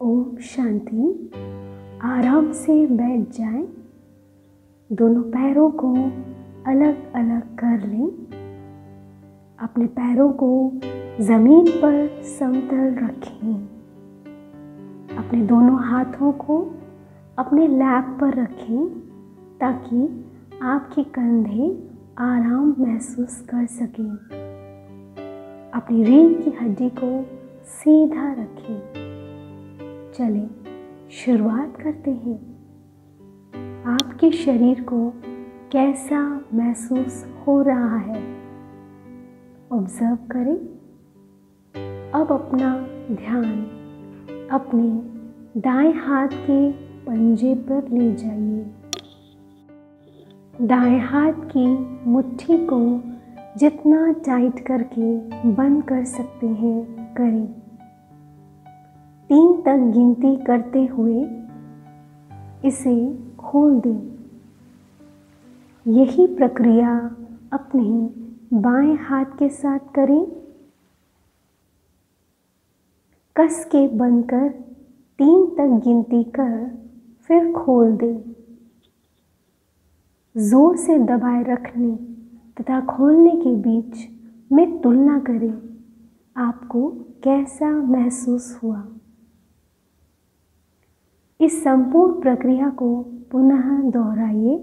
ओम शांति। आराम से बैठ जाएं। दोनों पैरों को अलग अलग कर लें। अपने पैरों को ज़मीन पर समतल रखें। अपने दोनों हाथों को अपने लैप पर रखें ताकि आपके कंधे आराम महसूस कर सकें। अपनी रीढ़ की हड्डी को सीधा रखें। चलें, शुरुआत करते हैं। आपके शरीर को कैसा महसूस हो रहा है, ऑब्जर्व करें। अब अपना ध्यान अपने दाएं हाथ के पंजे पर ले जाइए। दाएं हाथ की मुट्ठी को जितना टाइट करके बंद कर सकते हैं करें। 3 तक गिनती करते हुए इसे खोल दें। यही प्रक्रिया अपने बाएं हाथ के साथ करें। कस के बंद कर 3 तक गिनती कर फिर खोल दें। जोर से दबाए रखने तथा खोलने के बीच में तुलना करें। आपको कैसा महसूस हुआ? इस संपूर्ण प्रक्रिया को पुनः दोहराइए।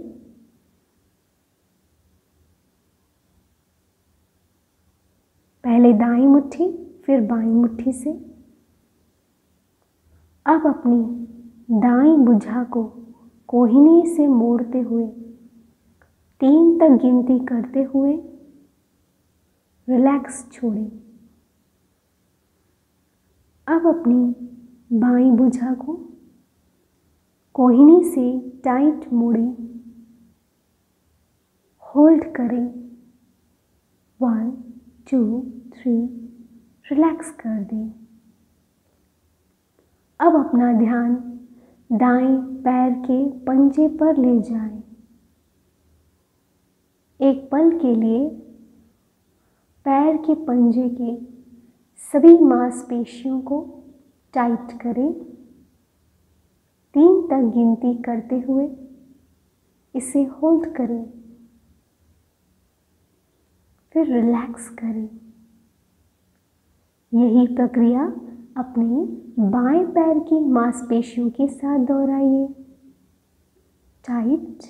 पहले दाईं मुट्ठी फिर बाईं मुट्ठी से। अब अपनी दाईं भुजा को कोहिनी से मोड़ते हुए 3 तक गिनती करते हुए रिलैक्स छोड़ें। अब अपनी बाईं भुजा को कोहिनी से टाइट मोड़ें, होल्ड करें। 1 2 3 रिलैक्स कर दें। अब अपना ध्यान दाएं पैर के पंजे पर ले जाएं। एक पल के लिए पैर के पंजे के सभी मांसपेशियों को टाइट करें। 3 तक गिनती करते हुए इसे होल्ड करें, फिर रिलैक्स करें। यही प्रक्रिया अपने बाएं पैर की मांसपेशियों के साथ दोहराइए। Tight,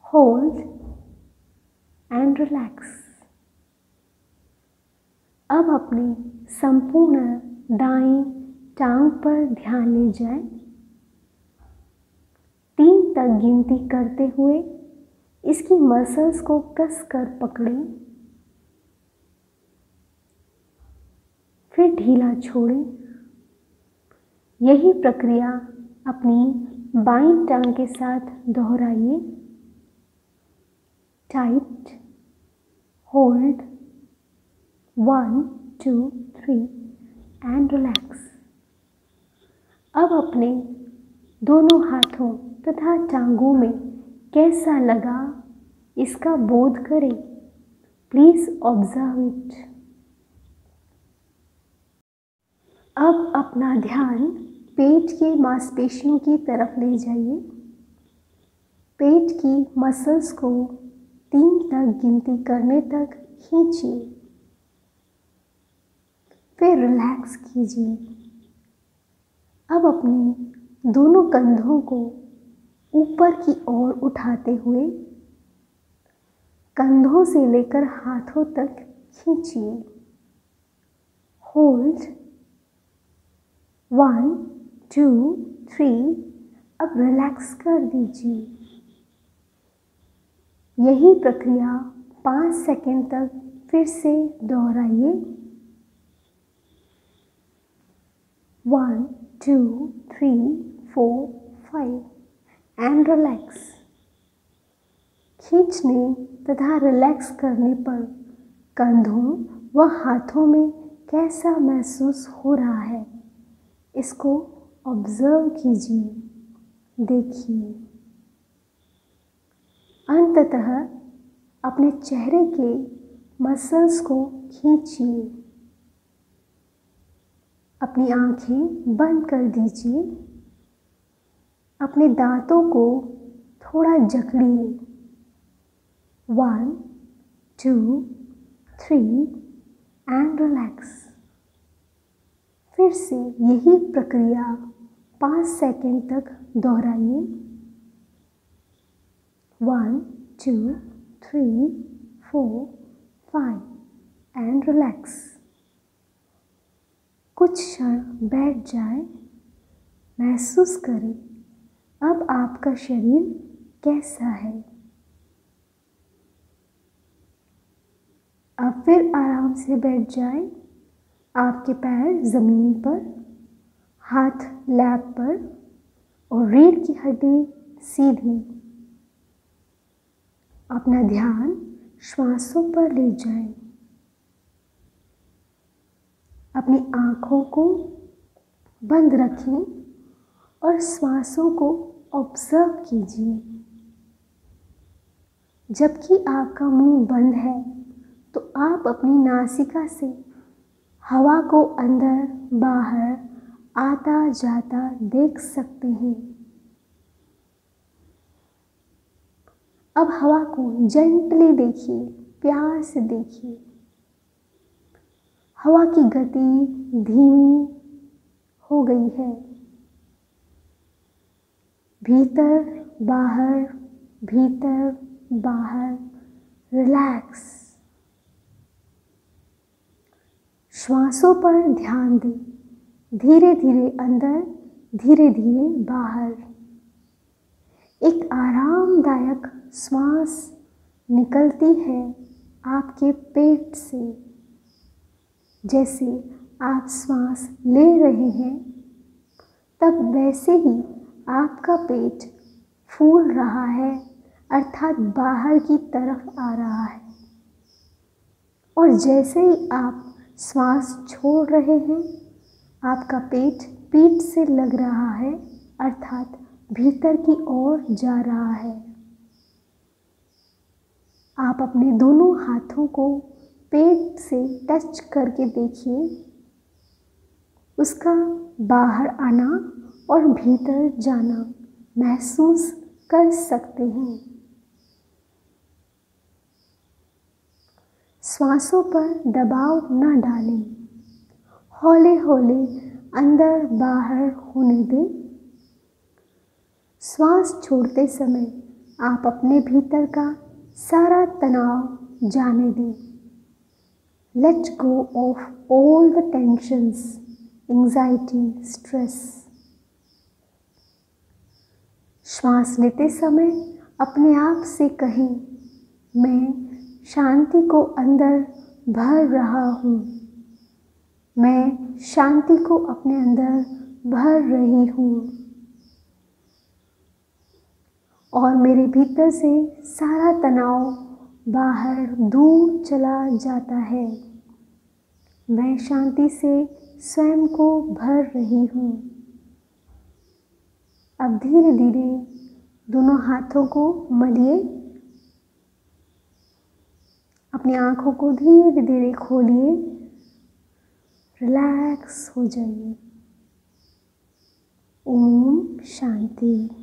hold and relax. अब अपने संपूर्ण दाईं टांग पर ध्यान ले जाएं। 3 तक गिनती करते हुए इसकी मसल्स को कस कर पकड़ें, फिर ढीला छोड़ें। यही प्रक्रिया अपनी बाईं टांग के साथ दोहराइए। Tight, hold 1 2 3 and relax. अब अपने दोनों हाथों तथा टांगों में कैसा लगा इसका बोध करें। Please observe it. अब अपना ध्यान पेट के मांसपेशियों की तरफ ले जाइए। पेट की मसल्स को 3 तक गिनती करने तक खींचिए, फिर रिलैक्स कीजिए। अब अपने दोनों कंधों को ऊपर की ओर उठाते हुए कंधों से लेकर हाथों तक खींचिए। होल्ड 1 2 3। अब रिलैक्स कर दीजिए। यही प्रक्रिया 5 सेकंड तक फिर से दोहराइए। 1 2 3 4 5 एंड रिलैक्स। खींचने तथा रिलैक्स करने पर कंधों व हाथों में कैसा महसूस हो रहा है, इसको ऑब्जर्व कीजिए, देखिए। अंततः अपने चेहरे के मसल्स को खींचिए। अपनी आंखें बंद कर दीजिए। अपने दांतों को थोड़ा जकड़िए। 1, 2, 3 एंड रिलैक्स। फिर से यही प्रक्रिया 5 सेकंड तक दोहराइए। 1, 2, 3, 4, 5 एंड रिलैक्स। कुछ क्षण बैठ जाए। महसूस करें अब आपका शरीर कैसा है। अब फिर आराम से बैठ जाए। आपके पैर ज़मीन पर, हाथ लैप पर और रीढ़ की हड्डी सीधी। अपना ध्यान श्वासों पर ले जाएं। अपनी आँखों को बंद रखें और श्वासों को ऑब्जर्व कीजिए। जबकि आपका मुंह बंद है तो आप अपनी नासिका से हवा को अंदर बाहर आता जाता देख सकते हैं। अब हवा को जेंटली देखिए, प्यार से देखिए। हवा की गति धीमी हो गई है। भीतर बाहर रिलैक्स। श्वासों पर ध्यान दें। धीरे धीरे अंदर, धीरे धीरे बाहर। एक आरामदायक श्वास निकलती है आपके पेट से। जैसे आप श्वास ले रहे हैं तब वैसे ही आपका पेट फूल रहा है, अर्थात बाहर की तरफ आ रहा है। और जैसे ही आप श्वास छोड़ रहे हैं आपका पेट पीठ से लग रहा है, अर्थात भीतर की ओर जा रहा है। आप अपने दोनों हाथों को पेट से टच करके देखिए। उसका बाहर आना और भीतर जाना महसूस कर सकते हैं। श्वासों पर दबाव न डालें। हौले हौले अंदर बाहर होने दें। श्वास छोड़ते समय आप अपने भीतर का सारा तनाव जाने दें। Let go of all the tensions, anxiety, stress. श्वास लेते समय अपने आप से कहें, मैं शांति को अंदर भर रहा हूँ। मैं शांति को अपने अंदर भर रही हूँ और मेरे भीतर से सारा तनाव बाहर दूर चला जाता है। मैं शांति से स्वयं को भर रही हूँ। अब धीरे धीरे दोनों हाथों को मलिए। अपनी आँखों को धीरे धीरे खोलिए। रिलैक्स हो जाइए। ओम शांति।